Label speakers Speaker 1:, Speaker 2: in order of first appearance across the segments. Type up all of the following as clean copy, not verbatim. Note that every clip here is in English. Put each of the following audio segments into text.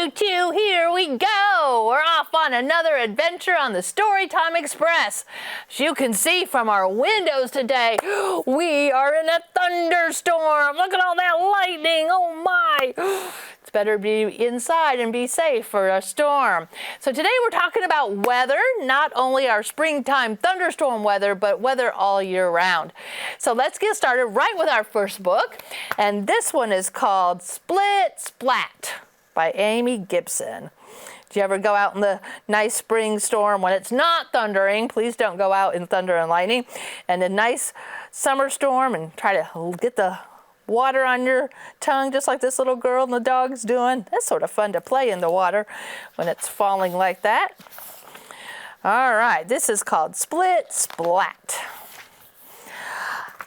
Speaker 1: choo-choo, here we go! We're off on another adventure on the Storytime Express. As you can see from our windows today, we are in a thunderstorm. Look at all that lightning, oh my! It's better to be inside and be safe for a storm. So today we're talking about weather, not only our springtime thunderstorm weather, but weather all year round. So let's get started right with our first book, and this one is called Split Splat by Amy Gibson. Do you ever go out in the nice spring storm when it's not thundering? Please don't go out in thunder and lightning. And a nice summer storm and try to get the water on your tongue just like this little girl and the dog's doing. That's sort of fun to play in the water when it's falling like that. All right, this is called Split Splat.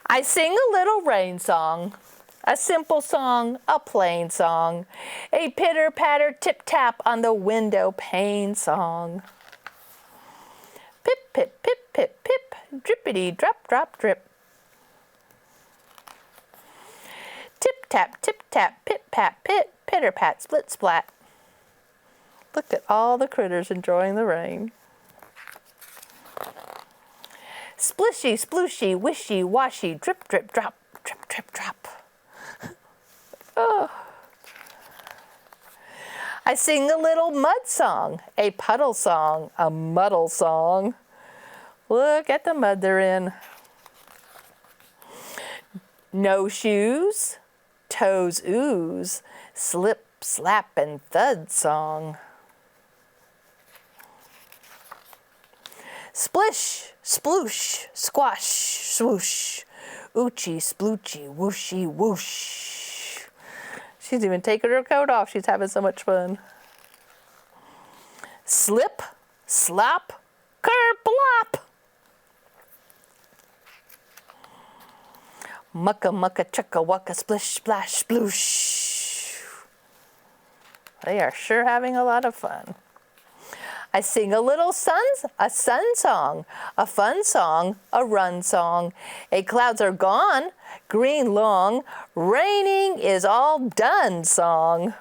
Speaker 1: I sing a little rain song, a simple song, a plain song, a pitter-patter tip-tap on the window pane song. Pip, pip, pip, pip, pip, drippity, drop, drop, drip. Tip-tap, tip-tap, pip-pat, pit, pitter-pat, split-splat. Look at all the critters enjoying the rain. Splishy, splooshy, wishy, washy, drip, drip, drop, drip, drip, drop. Oh. I sing a little mud song, a puddle song, a muddle song. Look at the mud they're in. No shoes, toes ooze, slip, slap, and thud song. Splish, sploosh, squash, swoosh, oochie, sploochy, whooshy, whoosh. She's even taking her coat off. She's having so much fun. Slip, slop, kerplop. Mucka, mucka, chucka, wucka, splish, splash, sploosh. They are sure having a lot of fun. I sing a little a sun song, a fun song, a run song. A clouds are gone, green long, raining is all done song.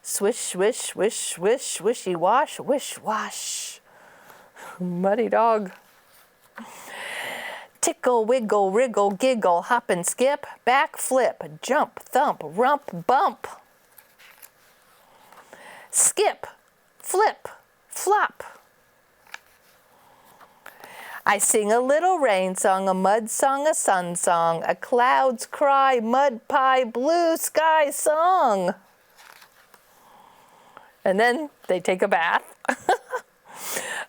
Speaker 1: Swish, swish, swish, swish, swishy wash, wish wash. Muddy dog. Tickle, wiggle, wriggle, giggle, hop and skip, back flip, jump, thump, rump, bump. Skip, flip, flop. I sing a little rain song, a mud song, a sun song, a clouds cry, mud pie, blue sky song. And then they take a bath.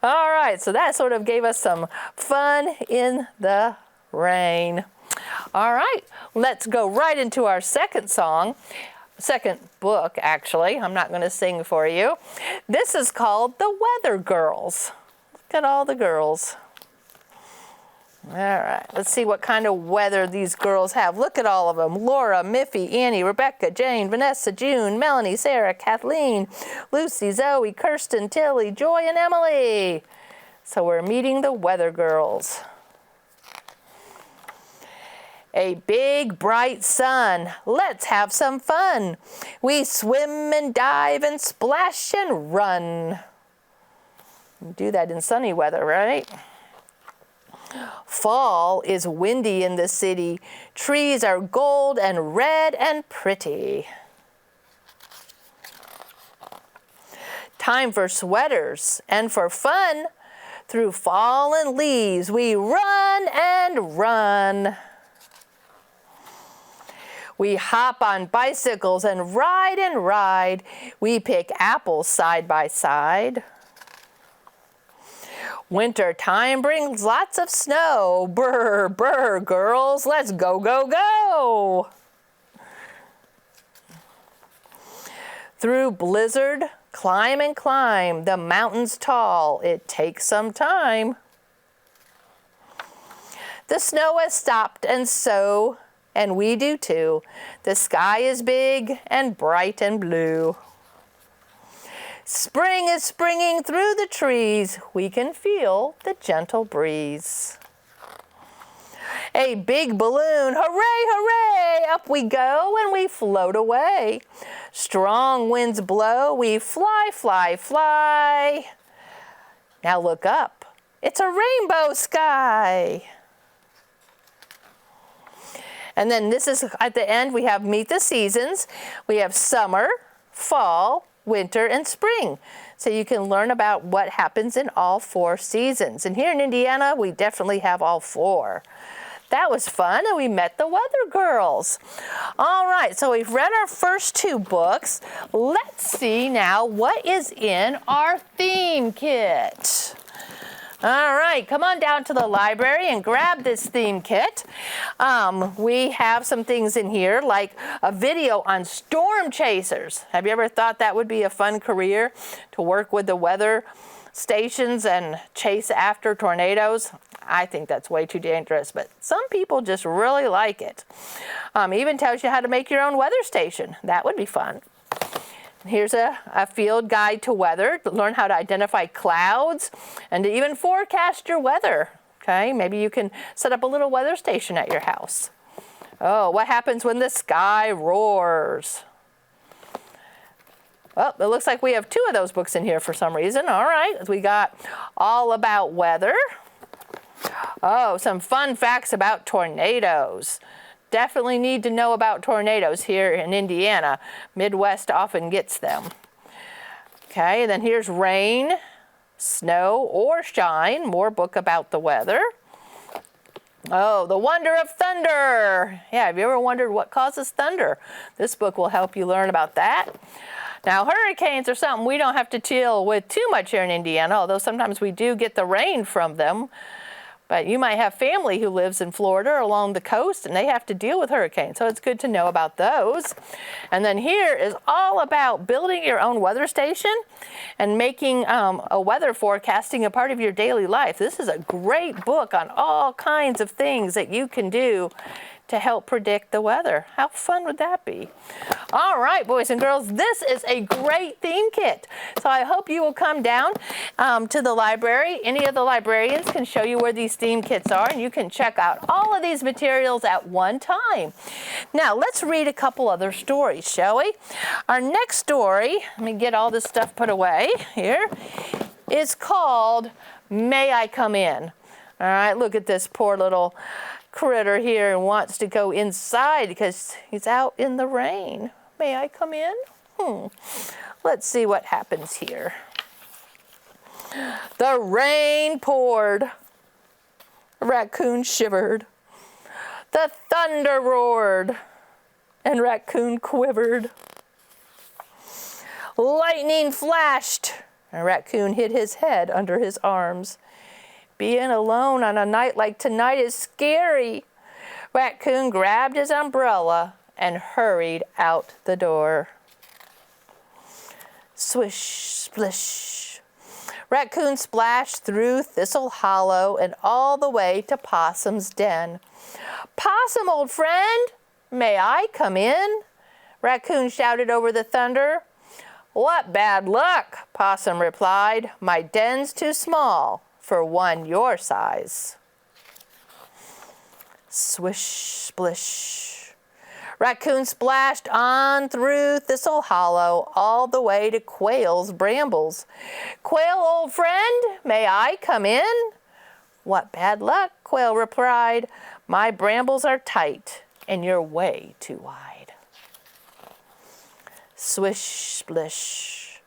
Speaker 1: All right, so that sort of gave us some fun in the rain. All right, let's go right into our second book, actually. I'm not going to sing for you. This is called The Weather Girls. Look at all the girls. All right, let's see what kind of weather these girls have. Look at all of them. Laura, Miffy, Annie, Rebecca, Jane, Vanessa, June, Melanie, Sarah, Kathleen, Lucy, Zoe, Kirsten, Tilly, Joy, and Emily. So we're meeting the Weather Girls. A big bright sun, let's have some fun. We swim and dive and splash and run. Do that in sunny weather, right? Fall is windy in the city. Trees are gold and red and pretty. Time for sweaters and for fun. Through fallen leaves we run and run. We hop on bicycles and ride. We pick apples side by side. Winter time brings lots of snow. Brr, brr, girls, let's go, go, go. Through blizzard, climb and climb. The mountain's tall, it takes some time. The snow has stopped and we do too. The sky is big and bright and blue. Spring is springing through the trees. We can feel the gentle breeze. A big balloon, hooray, hooray! Up we go and we float away. Strong winds blow, we fly, fly, fly. Now look up, it's a rainbow sky. And then this is at the end, we have Meet the Seasons. We have summer, fall, winter, and spring. So you can learn about what happens in all 4 seasons. And here in Indiana, we definitely have all 4. That was fun, and we met the Weather Girls. All right, so we've read our first 2 books. Let's see now what is in our theme kit. All right, come on down to the library and grab this theme kit. We have some things in here like a video on storm chasers. Have you ever thought that would be a fun career to work with the weather stations and chase after tornadoes? I think that's way too dangerous, but some people just really like it. Even tells you how to make your own weather station. That would be fun. Here's a field guide to weather, to learn how to identify clouds and to even forecast your weather. Okay, maybe you can set up a little weather station at your house. Oh, what happens when the sky roars? Well, it looks like we have 2 of those books in here for some reason. All right, we got All About Weather. Oh, some fun facts about tornadoes. Definitely need to know about tornadoes here in Indiana. Midwest often gets them. Okay, and then here's rain, snow, or shine. More book about the weather. Oh, the wonder of thunder. Yeah, have you ever wondered what causes thunder? This book will help you learn about that. Now, hurricanes are something we don't have to deal with too much here in Indiana, although sometimes we do get the rain from them. But you might have family who lives in Florida or along the coast, and they have to deal with hurricanes, so it's good to know about those. And then here is all about building your own weather station and making a weather forecasting a part of your daily life. This is a great book on all kinds of things that you can do to help predict the weather. How fun would that be? All right, boys and girls, this is a great theme kit. So I hope you will come down to the library. Any of the librarians can show you where these theme kits are, and you can check out all of these materials at one time. Now, let's read a couple other stories, shall we? Our next story, let me get all this stuff put away here, is called May I Come In? All right, look at this poor little critter here and wants to go inside because he's out in the rain. May I come in? Let's see what happens here. The rain poured. A raccoon shivered. The thunder roared. And raccoon quivered. Lightning flashed. And raccoon hid his head under his arms. Being alone on a night like tonight is scary. Raccoon grabbed his umbrella and hurried out the door. Swish, splish. Raccoon splashed through Thistle Hollow and all the way to Possum's den. Possum, old friend, may I come in? Raccoon shouted over the thunder. What bad luck, Possum replied. My den's too small for one your size. Swish, splish. Raccoon splashed on through Thistle Hollow all the way to Quail's brambles. Quail, old friend, may I come in? What bad luck, Quail replied. My brambles are tight and you're way too wide. Swish, splish.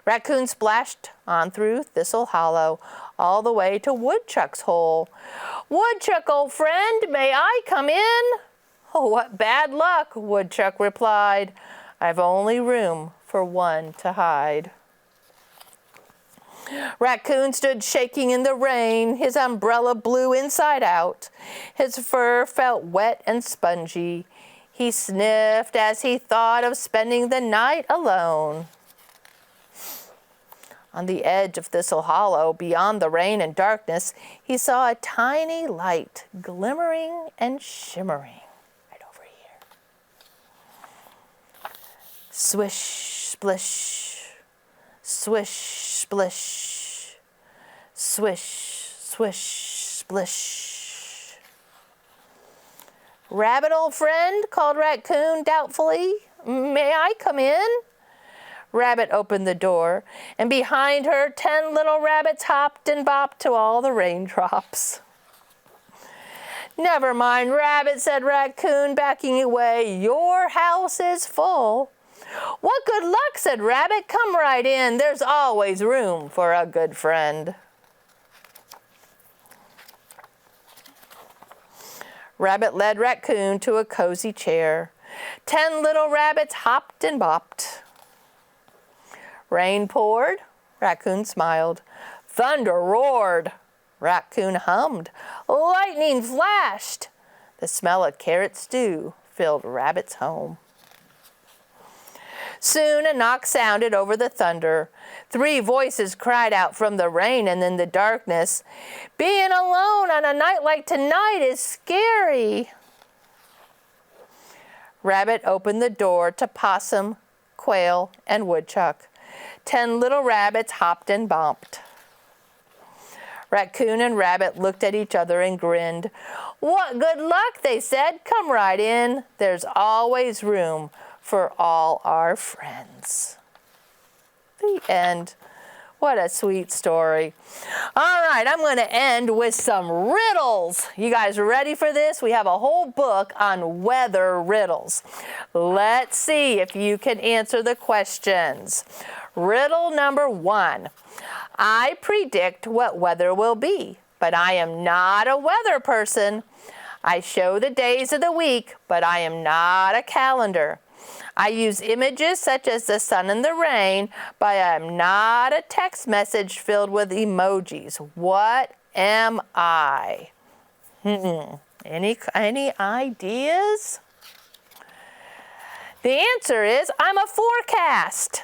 Speaker 1: Raccoon splashed on through Thistle Hollow all the way to Woodchuck's hole. Woodchuck, old friend, may I come in? Oh, what bad luck, Woodchuck replied. I've only room for one to hide. Raccoon stood shaking in the rain. His umbrella blew inside out. His fur felt wet and spongy. He sniffed as he thought of spending the night alone. On the edge of Thistle Hollow, beyond the rain and darkness, he saw a tiny light glimmering and shimmering right over here. Swish, splish, swish, splish, swish, swish, splish. Rabbit, old friend, called Raccoon doubtfully. May I come in? Rabbit opened the door, and behind her 10 little rabbits hopped and bopped to all the raindrops. Never mind, Rabbit, said Raccoon, backing away. Your house is full. What good luck, said Rabbit. Come right in. There's always room for a good friend. Rabbit led Raccoon to a cozy chair. 10 little rabbits hopped and bopped. Rain poured. Raccoon smiled. Thunder roared. Raccoon hummed. Lightning flashed. The smell of carrot stew filled Rabbit's home. Soon a knock sounded over the thunder. 3 voices cried out from the rain and in the darkness. Being alone on a night like tonight is scary. Rabbit opened the door to Possum, Quail, and Woodchuck. 10 little rabbits hopped and bopped. Raccoon and Rabbit looked at each other and grinned. What good luck, they said. Come right in. There's always room for all our friends. The end. What a sweet story. All right, I'm going to end with some riddles. You guys ready for this? We have a whole book on weather riddles. Let's see if you can answer the questions. Riddle number 1. I predict what weather will be, but I am not a weather person. I show the days of the week, but I am not a calendar. I use images such as the sun and the rain, but I am not a text message filled with emojis. What am I? Any ideas? The answer is I'm a forecast.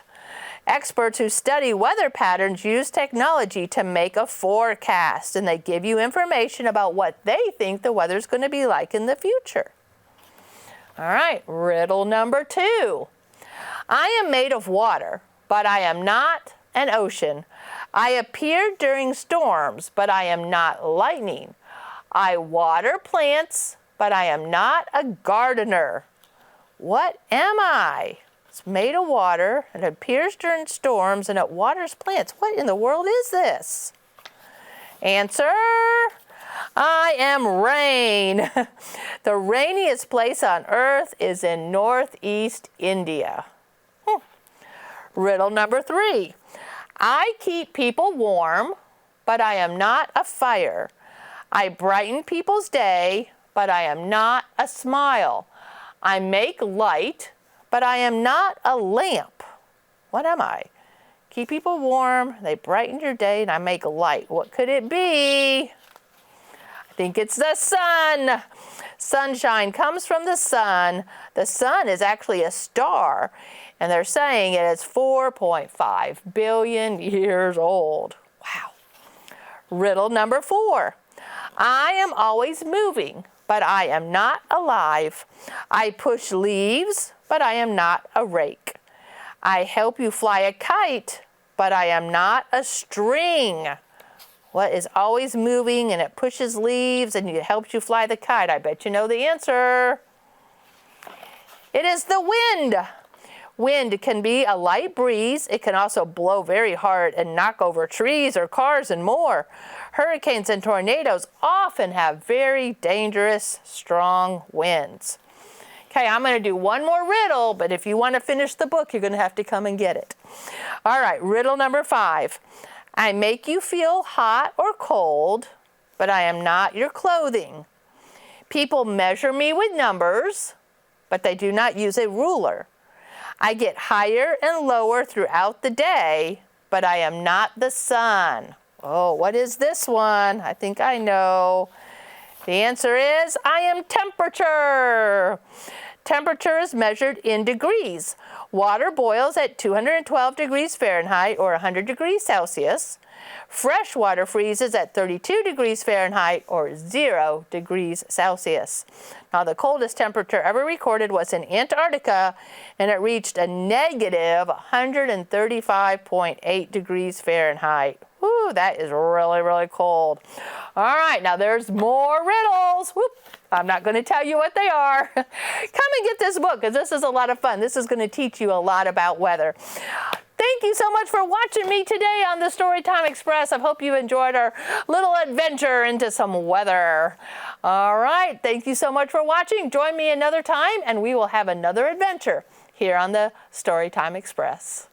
Speaker 1: Experts who study weather patterns use technology to make a forecast, and they give you information about what they think the weather's going to be like in the future. All right, riddle number 2. I am made of water, but I am not an ocean. I appear during storms, but I am not lightning. I water plants, but I am not a gardener. What am I? It's made of water, it appears during storms, and it waters plants. What in the world is this? Answer, I am rain. The rainiest place on earth is in northeast India. Riddle number 3. I keep people warm, but I am not a fire. I brighten people's day, but I am not a smile. I make light, but I am not a lamp. What am I? Keep people warm, they brighten your day, and I make light. What could it be? I think it's the sun. Sunshine comes from the sun. The sun is actually a star, and they're saying it is 4.5 billion years old. Wow. Riddle number 4. I am always moving, but I am not alive. I push leaves, but I am not a rake. I help you fly a kite, but I am not a string. What is always moving and it pushes leaves and it helps you fly the kite? I bet you know the answer. It is the wind. Wind can be a light breeze. It can also blow very hard and knock over trees or cars and more. Hurricanes and tornadoes often have very dangerous, strong winds. Okay, I'm going to do one more riddle, but if you want to finish the book, you're going to have to come and get it. All right, riddle number 5. I make you feel hot or cold, but I am not your clothing. People measure me with numbers, but they do not use a ruler. I get higher and lower throughout the day, but I am not the sun. Oh, what is this one? I think I know. The answer is I am temperature. Temperature is measured in degrees. Water boils at 212 degrees Fahrenheit or 100 degrees Celsius. Fresh water freezes at 32 degrees Fahrenheit or 0 degrees Celsius. Now, the coldest temperature ever recorded was in Antarctica, and it reached a negative 135.8 degrees Fahrenheit. Whew, that is really, really cold. All right, now there's more riddles. Whoop. I'm not going to tell you what they are. Come and get this book because this is a lot of fun. This is going to teach you a lot about weather. Thank you so much for watching me today on the Storytime Express. I hope you enjoyed our little adventure into some weather. All right, thank you so much for watching. Join me another time and we will have another adventure here on the Storytime Express.